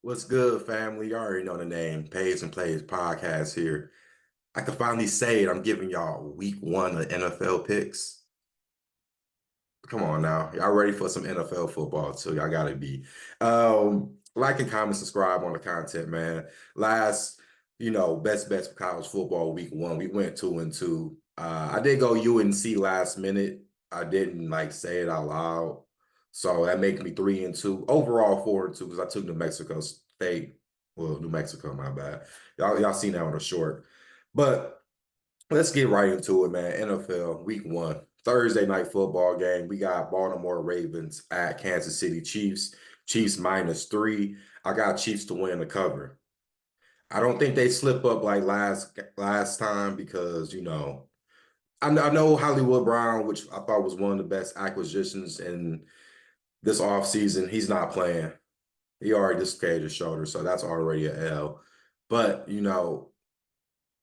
What's good, family? You already know the name, Pays and Plays podcast here. I can finally say it. I'm giving y'all week one of NFL picks. Come on now. Y'all ready for some NFL football too? Y'all gotta be. Like and comment, subscribe on the content, man. Last, best bets for college football week one. We went 2-2. I did go UNC last minute. I didn't like say it out loud. So that makes me 3-2. Overall 4-2 because I took New Mexico State. Well, New Mexico, my bad. Y'all seen that on the short. But let's get right into it, man. NFL week one, Thursday night football game. We got Baltimore Ravens at Kansas City Chiefs. Chiefs -3. I got Chiefs to win the cover. I don't think they slip up like last time because I know Hollywood Brown, which I thought was one of the best acquisitions in this offseason. He's not playing. He already dislocated his shoulder, so that's already a L. But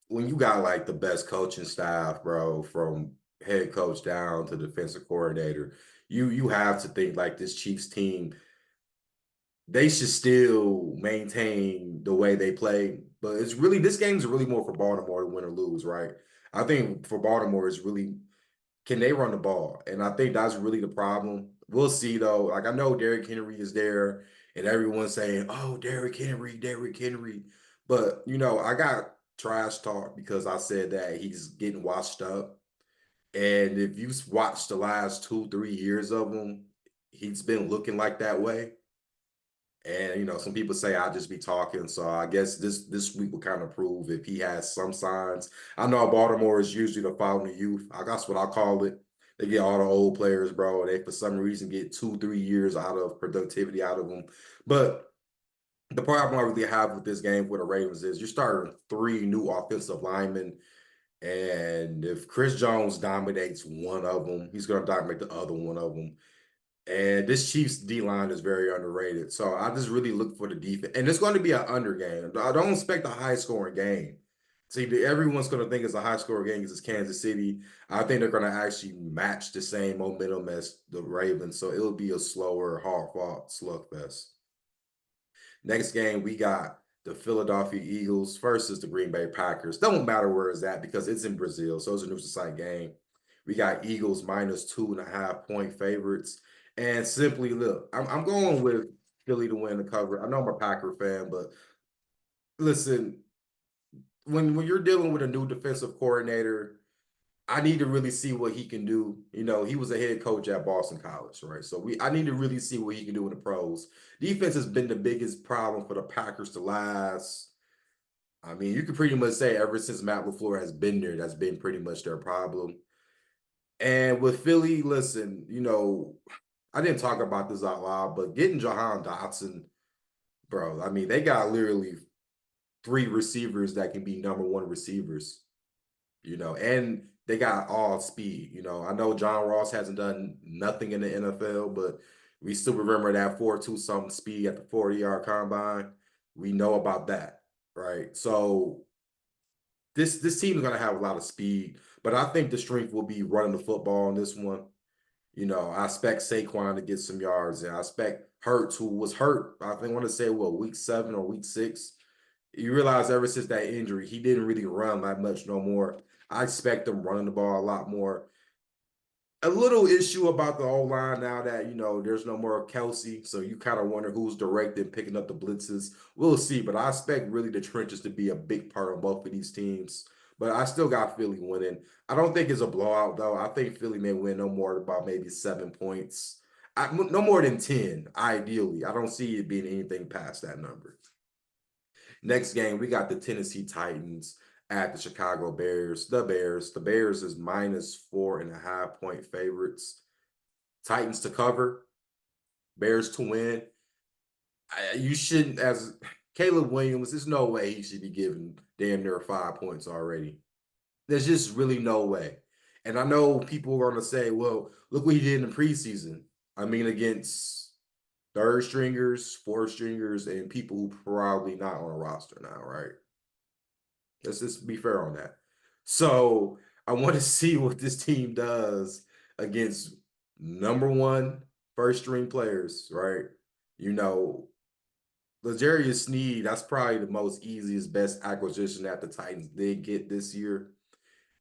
when you got like the best coaching staff, bro, from head coach down to defensive coordinator, you have to think like this Chiefs team, they should still maintain the way they play. But it's really this game's really more for Baltimore to win or lose, right? I think for Baltimore is really can they run the ball? And I think that's really the problem. We'll see though. Like I know Derrick Henry is there, and everyone's saying, "Oh, Derrick Henry, Derrick Henry." But I got trash talk because I said that he's getting washed up. And if you've watched the last 2, 3 years of him, he's been looking like that way. And some people say I just be talking, so I guess this week will kind of prove if he has some signs. I know Baltimore is usually the fountain of youth. That's what I call it. They get all the old players, bro. They for some reason get 2, 3 years out of productivity out of them. But the problem I really have with this game for the Ravens is you're starting three new offensive linemen, and if Chris Jones dominates one of them, he's going to dominate the other one of them. And this Chiefs D line is very underrated. So I just really look for the defense. And it's going to be an under game. I don't expect a high scoring game. See, everyone's going to think it's a high scoring game because it's Kansas City. I think they're going to actually match the same momentum as the Ravens. So it'll be a slower, hard fought slugfest. Next game, we got the Philadelphia Eagles versus the Green Bay Packers. Don't matter where it's at because it's in Brazil. So it's a neutral site game. We got Eagles -2.5 point favorites. And simply, look, I'm going with Philly to win the cover. I know I'm a Packer fan, but listen, when you're dealing with a new defensive coordinator, I need to really see what he can do. He was a head coach at Boston College, right? So I need to really see what he can do in the pros. Defense has been the biggest problem for the Packers to last. I mean, you could pretty much say ever since Matt LaFleur has been there, that's been pretty much their problem. And with Philly, listen, I didn't talk about this out loud, but getting Jahan Dotson, bro, I mean, they got literally three receivers that can be number one receivers, and they got all speed. I know John Ross hasn't done nothing in the NFL, but we still remember that 4.2 something speed at the 40-yard combine. We know about that, right? So this team is gonna have a lot of speed, but I think the strength will be running the football in this one. I expect Saquon to get some yards, and I expect Hurts, who was hurt, I think I want to say what week 7 or week 6. You realize ever since that injury, he didn't really run that much no more. I expect him running the ball a lot more. A little issue about the whole line now that there's no more Kelsey, so you kind of wonder who's directing picking up the blitzes. We'll see, but I expect really the trenches to be a big part of both of these teams. But I still got Philly winning. I don't think it's a blowout though. I think Philly may win no more about maybe 7 points. No more than 10, ideally. I don't see it being anything past that number. Next game, we got the Tennessee Titans at the Chicago Bears. The Bears. The Bears is -4.5 point favorites. Titans to cover, Bears to win. You shouldn't, as Caleb Williams, there's no way he should be given damn near 5 points already. There's just really no way. And I know people are going to say, well, look what he did in the preseason. I mean, against third stringers, fourth stringers, and people who probably not on a roster now, right? Let's just be fair on that. So I want to see what this team does against number one first string players, right? You know, L'Jarius Sneed, that's probably the most easiest, best acquisition that the Titans did get this year.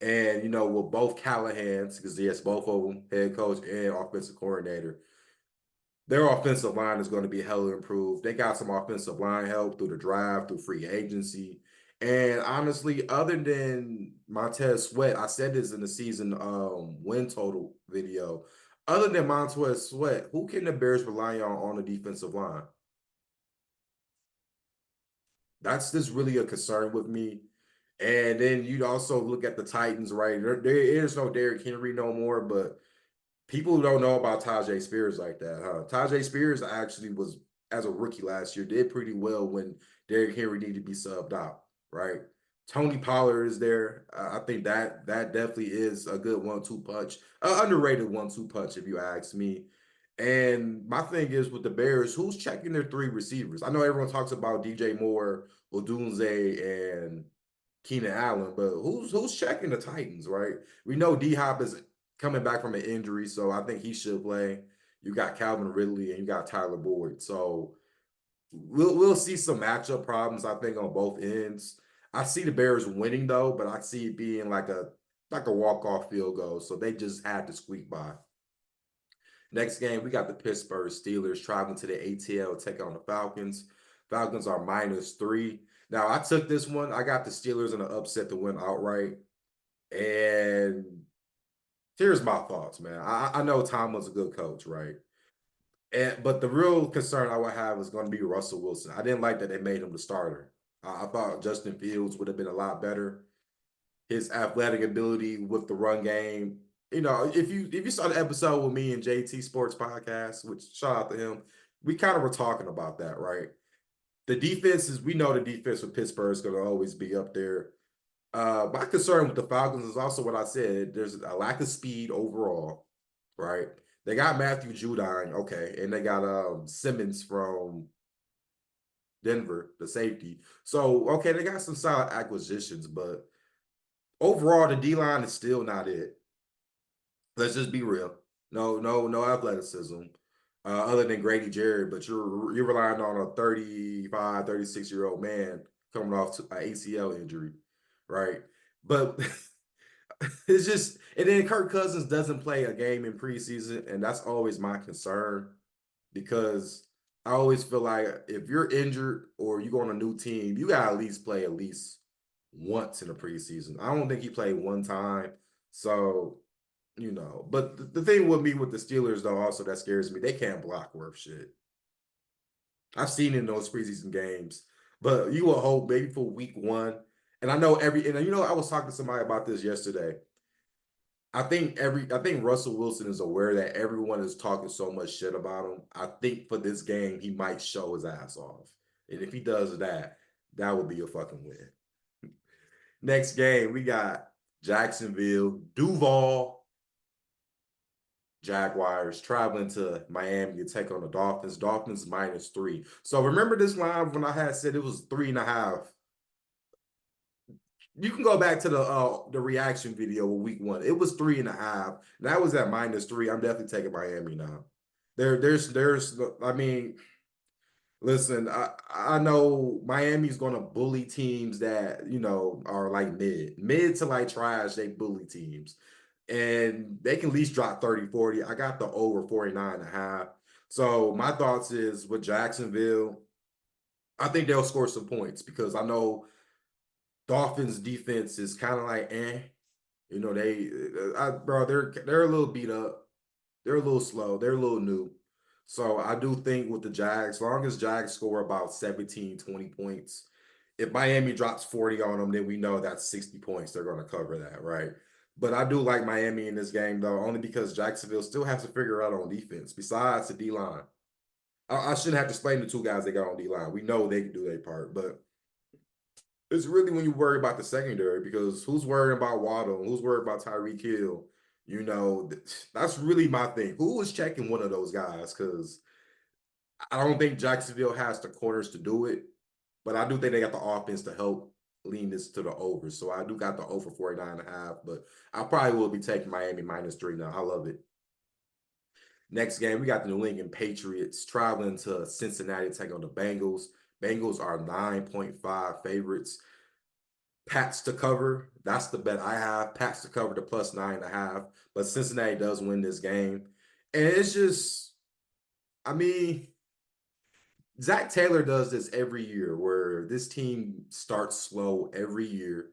And, with both Callahans, because yes, both of them, head coach and offensive coordinator, their offensive line is going to be hella improved. They got some offensive line help through the draft, through free agency. And honestly, other than Montez Sweat, I said this in the season win total video. Other than Montez Sweat, who can the Bears rely on the defensive line? That's just really a concern with me. And then you'd also look at the Titans, right? There is no Derrick Henry no more, but people who don't know about Tajay Spears like that, huh? Tajay Spears actually was, as a rookie last year, did pretty well when Derrick Henry needed to be subbed out, right? Tony Pollard is there. I think that definitely is a good 1-2 punch, underrated 1-2 punch, if you ask me. And my thing is with the Bears, who's checking their three receivers? I know everyone talks about DJ Moore, Odunze, and Keenan Allen, but who's checking the Titans, right? We know D Hop is coming back from an injury, so I think he should play. You got Calvin Ridley and you got Tyler Boyd. So we'll see some matchup problems, I think, on both ends. I see the Bears winning though, but I see it being like a walk-off field goal. So they just had to squeak by. Next game, we got the Pittsburgh Steelers traveling to the ATL to take on the Falcons. Falcons are -3. Now, I took this one. I got the Steelers in an upset to win outright. And here's my thoughts, man. I know Tom was a good coach, right? But the real concern I would have is going to be Russell Wilson. I didn't like that they made him the starter. I thought Justin Fields would have been a lot better. His athletic ability with the run game. If you saw the episode with me and JT Sports Podcast, which shout out to him, we kind of were talking about that, right? The defense is, we know the defense with Pittsburgh is going to always be up there. My concern with the Falcons is also what I said. There's a lack of speed overall, right? They got Matthew Judon, okay, and they got Simmons from Denver, the safety. So, okay, they got some solid acquisitions, but overall, the D line is still not it. Let's just be real. No athleticism, other than Grady Jarrett, but you're relying on a 35, 36-year-old man coming off an ACL injury, right? But it's just, and then Kirk Cousins doesn't play a game in preseason, and that's always my concern because I always feel like if you're injured or you go on a new team, you gotta at least play at least once in the preseason. I don't think he played one time. So, but the thing with me with the Steelers, though, also that scares me, they can't block worth shit. I've seen it in those preseason games, but you will hope maybe for week one. And I know I was talking to somebody about this yesterday. I think Russell Wilson is aware that everyone is talking so much shit about him. I think for this game, he might show his ass off. And if he does that, that would be a fucking win. Next game, we got Jacksonville, Duval Jaguars traveling to Miami to take on the Dolphins. Dolphins -3. So remember this line when I had said it was 3.5. You can go back to the reaction video of week one. It was 3.5. That was at -3. I'm definitely taking Miami now. There's I mean, listen, I know Miami's gonna bully teams that, are like mid to like trash, they bully teams. And they can at least drop 30, 40. I got the over 49.5. So my thoughts is with Jacksonville, I think they'll score some points because I know Dolphins defense is kind of like they're a little beat up. They're a little slow. They're a little new. So I do think with the Jags, as long as Jags score about 17, 20 points, if Miami drops 40 on them, then we know that's 60 points. They're going to cover that, right? But I do like Miami in this game, though, only because Jacksonville still has to figure out on defense, besides the D-line. I shouldn't have to explain the two guys they got on D-line. We know they can do their part, but it's really when you worry about the secondary because who's worried about Waddle? Who's worried about Tyreek Hill? That's really my thing. Who is checking one of those guys? Because I don't think Jacksonville has the corners to do it, but I do think they got the offense to help lean this to the over. So I do got the over 49.5, but I probably will be taking Miami -3 now. I love it. Next game, we got the New England Patriots traveling to Cincinnati to take on the Bengals. Bengals are 9.5 favorites. Pats to cover. That's the bet I have. Pats to cover the plus 9.5. But Cincinnati does win this game. And it's just, I mean, Zach Taylor does this every year where this team starts slow every year.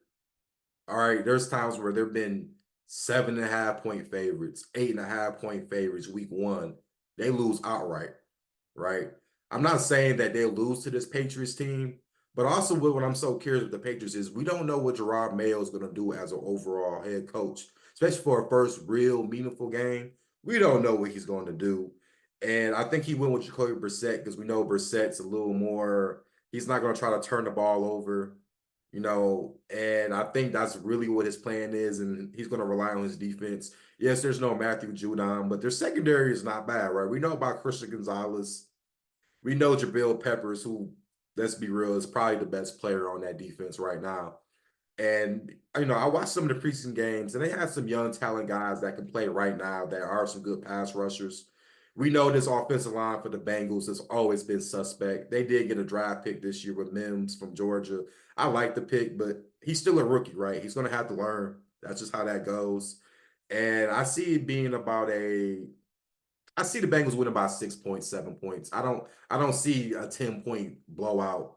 All right, there's times where there've been 7.5 point favorites, 8.5 point favorites week one. They lose outright, right? I'm not saying that they'll lose to this Patriots team, but also what I'm so curious with the Patriots is we don't know what Gerard Mayo is going to do as an overall head coach, especially for a first real meaningful game. We don't know what he's going to do. And I think he went with Jacoby Brissett because we know Brissett's a little more, he's not going to try to turn the ball over, and I think that's really what his plan is. And he's going to rely on his defense. Yes, there's no Matthew Judon, but their secondary is not bad, right? We know about Christian Gonzalez. We know Jabril Peppers, who, let's be real, is probably the best player on that defense right now. And, I watched some of the preseason games, and they had some young talent guys that can play right now that are some good pass rushers. We know this offensive line for the Bengals has always been suspect. They did get a draft pick this year with Mims from Georgia. I like the pick, but he's still a rookie, right? He's going to have to learn. That's just how that goes. And I see the Bengals winning by 6 points, 7 points. I don't see a 10 point blowout.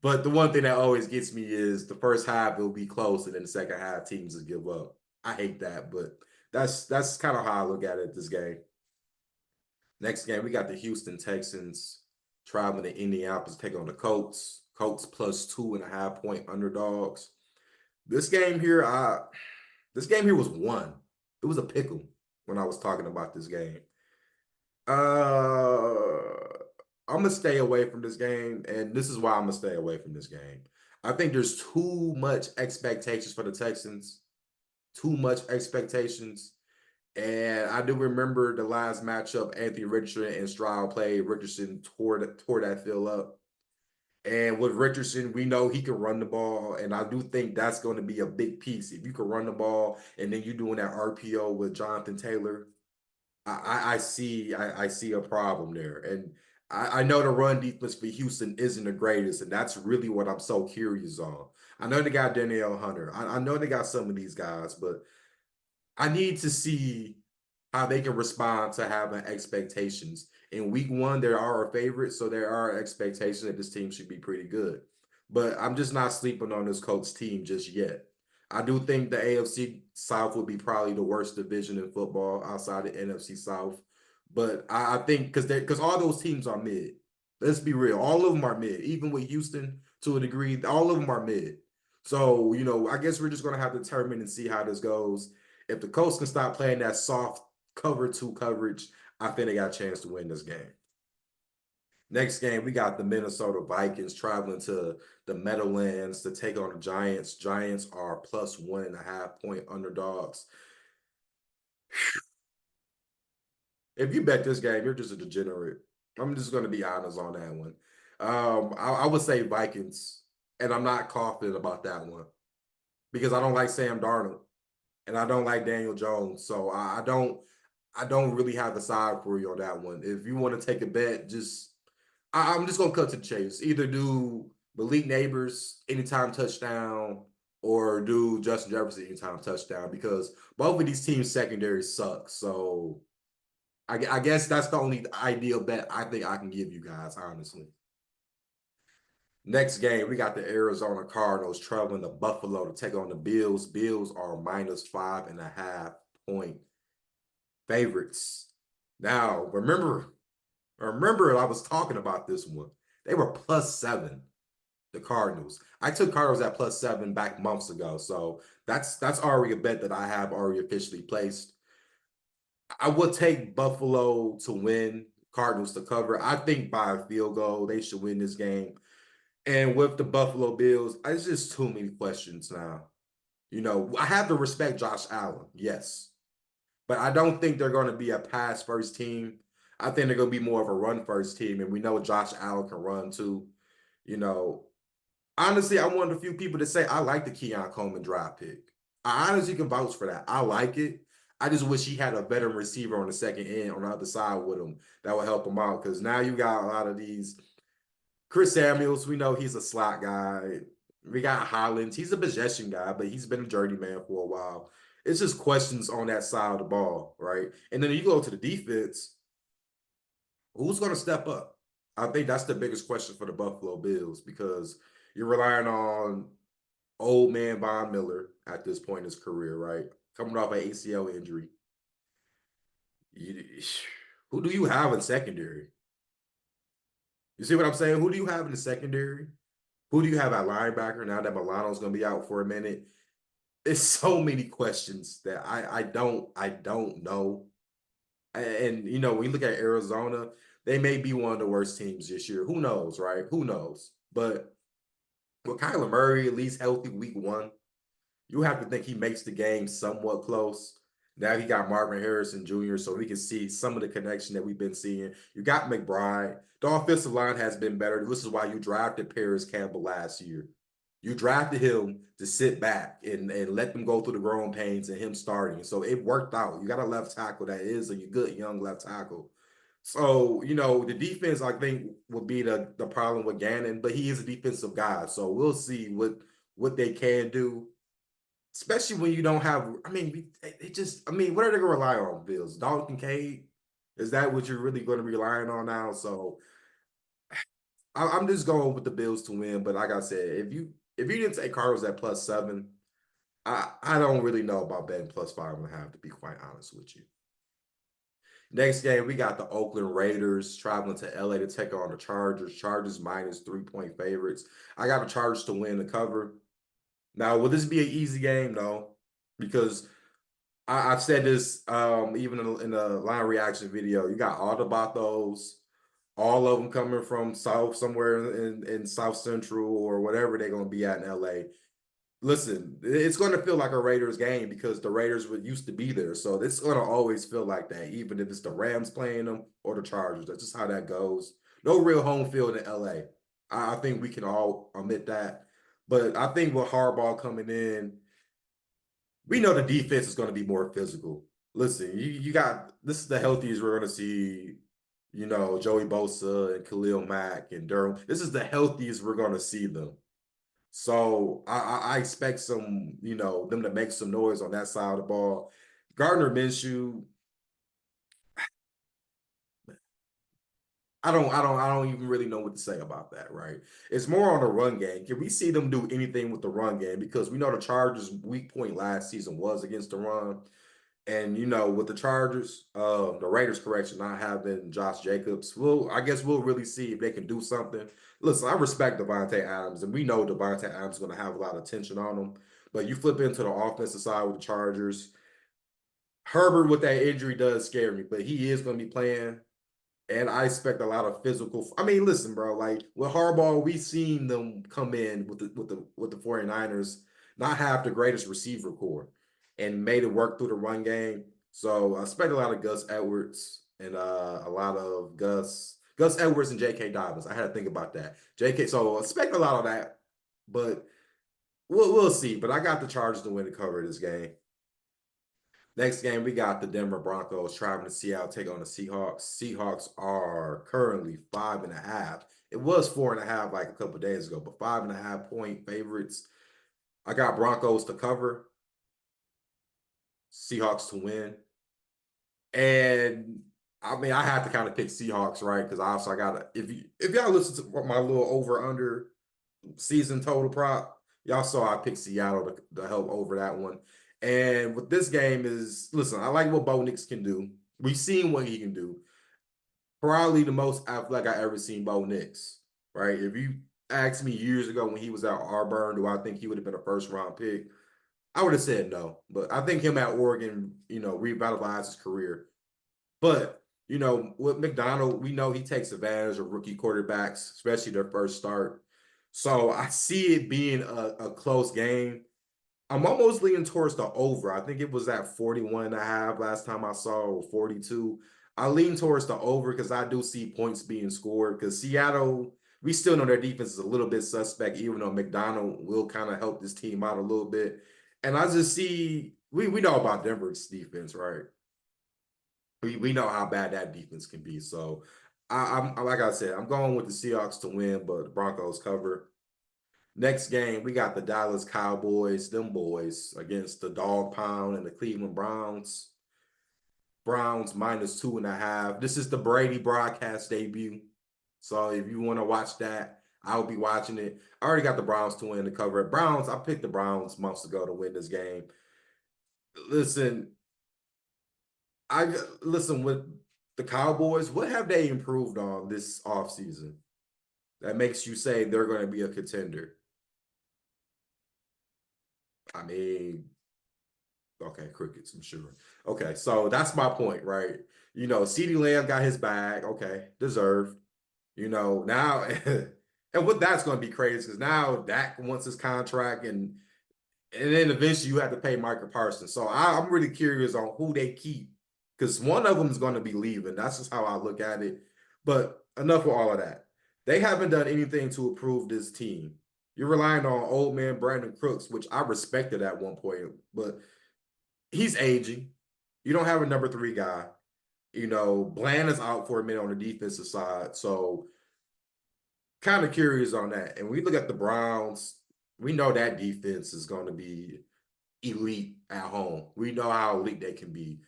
But the one thing that always gets me is the first half it'll be close, and then the second half teams just give up. I hate that, but that's kind of how I look at it this game. Next game, we got the Houston Texans traveling to Indianapolis to take on the Colts. Colts plus 2.5 point underdogs. This game here, was one. It was a pickle when I was talking about this game. I'm gonna stay away from this game, and this is why I'm gonna stay away from this game. I think there's too much expectations for the Texans, too much expectations. And I do remember the last matchup, Anthony Richardson and Stroud played. Richardson tore that field up. And with Richardson, we know he can run the ball, and I do think that's going to be a big piece. If you can run the ball, and then you're doing that RPO with Jonathan Taylor, I see a problem there. And I know the run defense for Houston isn't the greatest, and that's really what I'm so curious on. I know they got Danielle Hunter. I know they got some of these guys, but I need to see how they can respond to having expectations. In week one, there are a favorite, so there are expectations that this team should be pretty good. But I'm just not sleeping on this Colts team just yet. I do think the AFC South would be probably the worst division in football outside the NFC South. But I think because all those teams are mid. Let's be real. All of them are mid. Even with Houston to a degree, all of them are mid. So, I guess we're just going to have to determine and see how this goes. If the Colts can stop playing that soft cover two coverage, I think they got a chance to win this game. Next game, we got the Minnesota Vikings traveling to the Meadowlands to take on the Giants. Giants are plus 1.5 point underdogs. If you bet this game, you're just a degenerate. I'm just going to be honest on that one. I would say Vikings, and I'm not confident about that one because I don't like Sam Darnold and I don't like Daniel Jones. So I don't really have the side for you on that one. If you want to take a bet, I'm just gonna cut to the chase. Either do Malik Neighbors anytime touchdown or do Justin Jefferson anytime touchdown because both of these teams' secondary suck. So I guess that's the only ideal bet I think I can give you guys, honestly. Next game, we got the Arizona Cardinals traveling to Buffalo to take on the Bills. Bills are minus 5.5 point favorites. Now, remember, I was talking about this one. They were plus 7, the Cardinals. I took Cardinals at plus 7 back months ago, so that's already a bet that I have already officially placed. I would take Buffalo to win, Cardinals to cover. I think by a field goal, they should win this game. And with the Buffalo Bills, it's just too many questions now. I have to respect Josh Allen, yes. But I don't think they're going to be a pass first team. I think they're going to be more of a run first team. And we know Josh Allen can run too. You know, Honestly, I'm one of the few people that say I like the Keon Coleman draft pick. I honestly can vouch for that. I like it. I just wish he had a better receiver on the second end on the other side with him that would help him out. Because now you got a lot of these. Chris Samuels, we know he's a slot guy. We got Hollins. He's a possession guy, but he's been a journeyman for a while. It's just questions on that side of the ball, right? And then you go to the defense, who's going to step up? I think that's the biggest question for the Buffalo Bills because you're relying on old man Von Miller at this point in his career, right? Coming off an ACL injury. You, who do you have in secondary? You see what I'm saying? Who do you have in the secondary? Who do you have at linebacker now that Milano's going to be out for a minute? It's so many questions that I don't know. And when you look at Arizona, they may be one of the worst teams this year. Who knows, right? Who knows? But with Kyler Murray at least healthy week one, you have to think he makes the game somewhat close. Now he got Marvin Harrison Jr., so we can see some of the connection that we've been seeing. You got McBride. The offensive line has been better. This is why you drafted Paris Campbell last year. You drafted him to sit back and let them go through the growing pains and him starting. So it worked out. You got a left tackle that is a good young left tackle. So, the defense, I think, would be the problem with Gannon, but he is a defensive guy. So we'll see what they can do, especially when you don't have, I mean, what are they going to rely on, Bills? Dalton Kincaid? Is that what you're really going to be relying on now? So I'm just going with the Bills to win. But like I said, if you didn't take Cardinals at +7, I don't really know about betting +5.5, to be quite honest with you. Next game, we got the Oakland Raiders traveling to LA to take on the Chargers. Chargers -3-point favorites. I got the Chargers to win the cover. Now, will this be an easy game? No, because I've said this even in the line reaction video. You got all the Bathos, all of them coming from South, somewhere in South Central or whatever they're going to be at in LA. Listen, it's going to feel like a Raiders game because the Raiders used to be there. So it's going to always feel like that, even if it's the Rams playing them or the Chargers. That's just how that goes. No real home field in LA. I think we can all admit that. But I think with Harbaugh coming in, we know the defense is going to be more physical. Listen, you got this is the healthiest we're going to see, Joey Bosa and Khalil Mack and Durham. This is the healthiest we're going to see them. So I expect them to make some noise on that side of the ball. Gardner Minshew, I don't even really know what to say about that, right? It's more on the run game. Can we see them do anything with the run game? Because we know the Chargers' weak point last season was against the run. And with the Chargers, the Raiders correction, not having Josh Jacobs, I guess we'll really see if they can do something. Listen, I respect Devontae Adams, and we know Devontae Adams is going to have a lot of attention on him. But you flip into the offensive side with the Chargers, Herbert with that injury does scare me, but he is going to be playing. And I expect a lot of physical. I mean, listen, bro, like with Harbaugh, we've seen them come in with the 49ers, not have the greatest receiver core and made it work through the run game. So I expect a lot of Gus Edwards and a lot of Gus Edwards and J.K. Dobbins. I had to think about that. J.K. So I expect a lot of that, but we'll see. But I got the Chargers to win the cover of this game. Next game, we got the Denver Broncos traveling to Seattle, take on the Seahawks. Seahawks are currently 5.5. It was 4.5 like a couple of days ago, but 5.5-point favorites. I got Broncos to cover, Seahawks to win. And I mean, I have to kind of pick Seahawks, right? Because also I got to, if y'all listen to my little over-under season total prop, y'all saw I picked Seattle to help over that one. And what this game is, listen, I like what Bo Nix can do. We've seen what he can do. Probably the most athletic I ever seen Bo Nix, right? If you asked me years ago when he was at Auburn, do I think he would have been a first round pick? I would have said no. But I think him at Oregon, revitalized his career. But, with McDonald, we know he takes advantage of rookie quarterbacks, especially their first start. So I see it being a close game. I'm almost leaning towards the over. I think it was at 41.5 last time I saw, or 42. I lean towards the over because I do see points being scored. Because Seattle, we still know their defense is a little bit suspect, even though McDonald will kind of help this team out a little bit. And I just see, we know about Denver's defense, right? We know how bad that defense can be. So I'm like I said, I'm going with the Seahawks to win, but the Broncos cover. Next game, we got the Dallas Cowboys, them boys, against the Dog Pound and the Cleveland Browns. Browns -2.5. This is the Brady broadcast debut. So if you want to watch that, I'll be watching it. I already got the Browns to win the cover. Browns, I picked the Browns months ago to win this game. Listen, I listen with the Cowboys, what have they improved on this offseason that makes you say they're going to be a contender? I mean, okay, crickets, I'm sure. Okay, so that's my point, right? CeeDee Lamb got his bag. Okay, deserved. Now, and what that's going to be crazy because now Dak wants his contract, and then eventually you have to pay Michael Parsons. So I'm really curious on who they keep because one of them is going to be leaving. That's just how I look at it. But enough with all of that. They haven't done anything to improve this team. You're relying on old man Brandon Crooks, which I respected at one point, but he's aging. You don't have a number three guy. Bland is out for a minute on the defensive side. So kind of curious on that. And we look at the Browns, we know that defense is going to be elite at home. We know how elite they can be.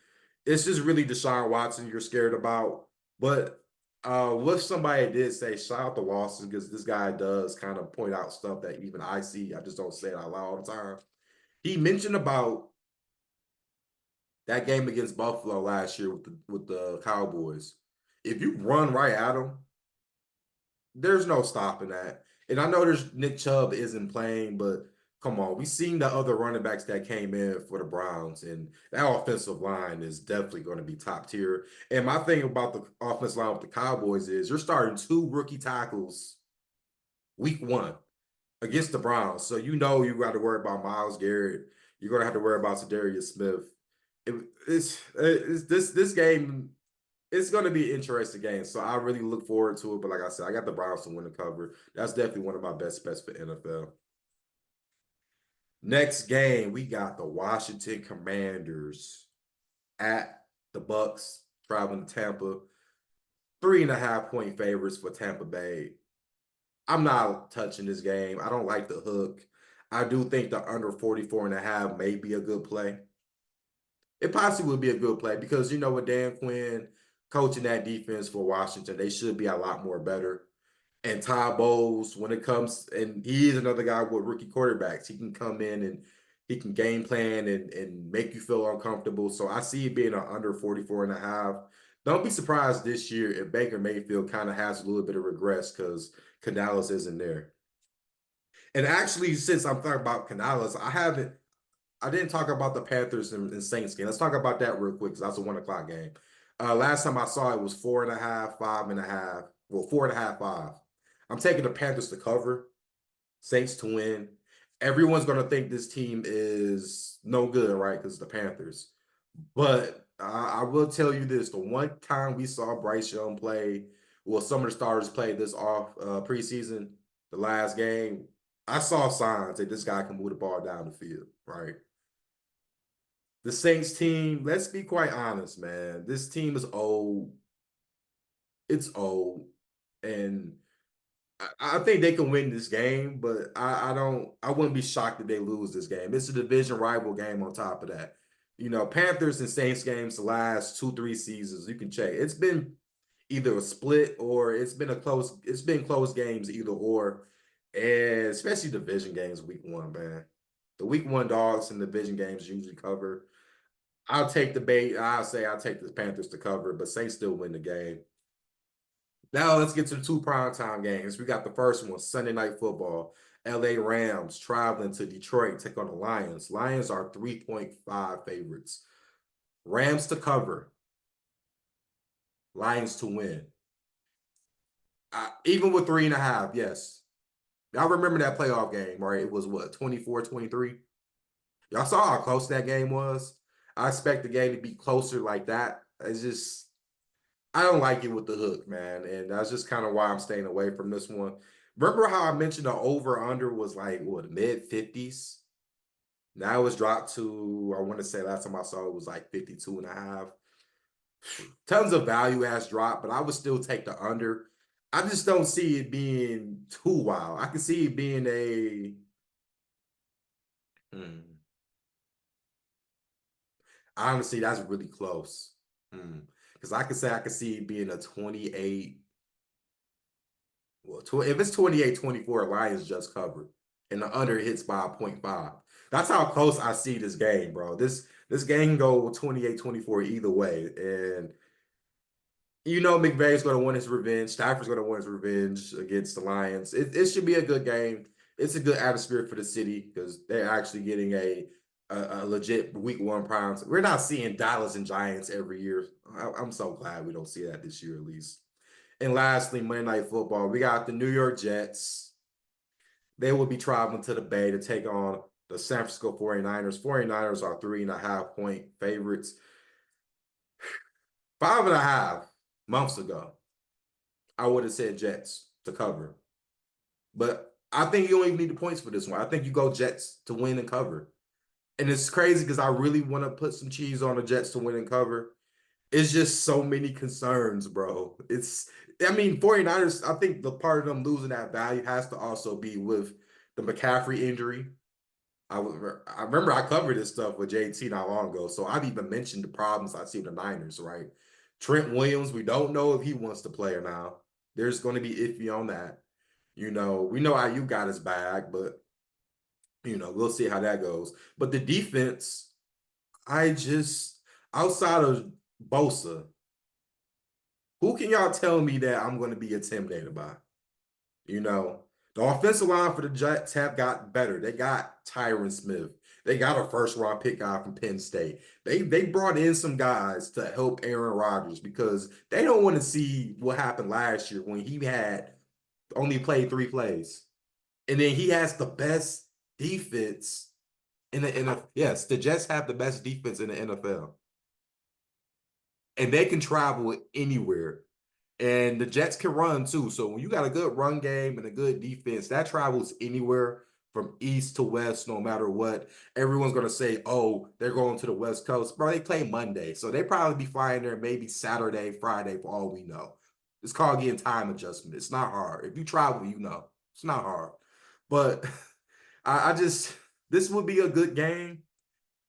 It's just really Deshaun Watson you're scared about. But what somebody did say, shout out to Watson, because this guy does kind of point out stuff that even I see. I just don't say it out loud all the time. He mentioned about that game against Buffalo last year with the Cowboys. If you run right at them, there's no stopping that. And I know there's Nick Chubb isn't playing, but come on, we've seen the other running backs that came in for the Browns, and that offensive line is definitely going to be top tier. And my thing about the offensive line with the Cowboys is you're starting two rookie tackles week one against the Browns. So you got to worry about Myles Garrett. You're going to have to worry about Zadarius Smith. It's this game. It's going to be an interesting game, so I really look forward to it. But like I said, I got the Browns to win the cover. That's definitely one of my best bets for NFL. Next game, we got the Washington Commanders at the Bucs, traveling to Tampa. 3.5 point favorites for Tampa Bay. I'm not touching this game. I don't like the hook. I do think the under 44.5 may be a good play. It possibly would be a good play because with Dan Quinn coaching that defense for Washington, they should be a lot more better. And Todd Bowles, when it comes, and he is another guy with rookie quarterbacks, he can come in and he can game plan and make you feel uncomfortable. So I see it being an under 44.5. Don't be surprised this year if Baker Mayfield kind of has a little bit of regress because Canales isn't there. And actually, since I'm talking about Canales, I didn't talk about the Panthers and Saints game. Let's talk about that real quick because that's a 1 o'clock game. Last time I saw it was 4.5, 5.5. Well, 4.5, 5. I'm taking the Panthers to cover, Saints to win. Everyone's going to think this team is no good, right? Because the Panthers. But I will tell you this: the one time we saw Bryce Young play, well, some of the starters played this off preseason, the last game. I saw signs that this guy can move the ball down the field, right? The Saints team, let's be quite honest, man. This team is old. It's old. And I think they can win this game, but I wouldn't be shocked if they lose this game. It's a division rival game on top of that. Panthers and Saints games the last 2, 3 seasons, you can check. It's been either a split or it's been close games either or. And especially division games week one, man. The week one dogs in division games usually cover. I'll take the bait. I'll take the Panthers to cover, but Saints still win the game. Now let's get to the 2 primetime games. We got the first one, Sunday Night Football. LA Rams traveling to Detroit, take on the Lions. Lions are 3.5 favorites. Rams to cover. Lions to win. Even with 3.5, yes. Y'all remember that playoff game, right? It was what, 24-23? Y'all saw how close that game was? I expect the game to be closer like that. I don't like it with the hook, man. And that's just kind of why I'm staying away from this one. Remember how I mentioned the over-under was like, what, mid-50s? Now it's dropped to, I want to say last time I saw it was like 52.5. Tons of value has dropped, but I would still take the under. I just don't see it being too wild. I can see it being a hmm, honestly, that's really close. Because I could see it being a 28. Well, if it's 28-24, Lions just covered. And the under hits by 0.5. That's how close I see this game, bro. This game can go 28-24 either way. And McVay's going to want his revenge. Stafford's going to want his revenge against the Lions. It should be a good game. It's a good atmosphere for the city because they're actually getting a legit week one prime. We're not seeing Dallas and Giants every year. I'm so glad we don't see that this year at least. And lastly, Monday Night Football. We got the New York Jets. They will be traveling to the Bay to take on the San Francisco 49ers. 49ers are 3.5 point favorites. 5.5 months ago, I would have said Jets to cover. But I think you don't even need the points for this one. I think you go Jets to win and cover. And it's crazy because I really want to put some cheese on the Jets to win and cover. It's just so many concerns, bro. I mean, 49ers, I think the part of them losing that value has to also be with the McCaffrey injury. I remember I covered this stuff with JT not long ago, so I've even mentioned the problems I see with the Niners, right? Trent Williams, we don't know if he wants to play or now. There's going to be iffy on that. We know how you got his bag, but we'll see how that goes. But the defense, I just outside of Bosa, who can y'all tell me that I'm going to be intimidated by? You know, the offensive line for the Jets have got better. They got Tyron Smith. They got a first round pick guy from Penn State. They brought in some guys to help Aaron Rodgers because they don't want to see what happened last year when he had only played 3 plays. And then he has the best defense in the NFL. Yes, the Jets have the best defense in the NFL. And they can travel anywhere. And the Jets can run too. So when you got a good run game and a good defense, that travels anywhere from east to west, no matter what. Everyone's gonna say, "Oh, they're going to the West Coast." Bro, they play Monday, so they probably be flying there maybe Saturday, Friday, for all we know. It's called getting time adjustment. It's not hard. If you travel, it's not hard. But I just this would be a good game.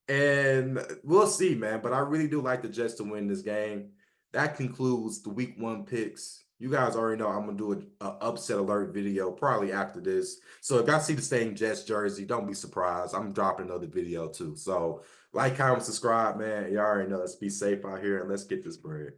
And we'll see, man. But I really do like the Jets to win this game. That concludes the week one picks. You guys already know I'm gonna do an upset alert video probably after this. So if y'all see the same Jets jersey, don't be surprised. I'm dropping another video too. So like, comment, subscribe, man. Y'all already know. Let's be safe out here and let's get this bread.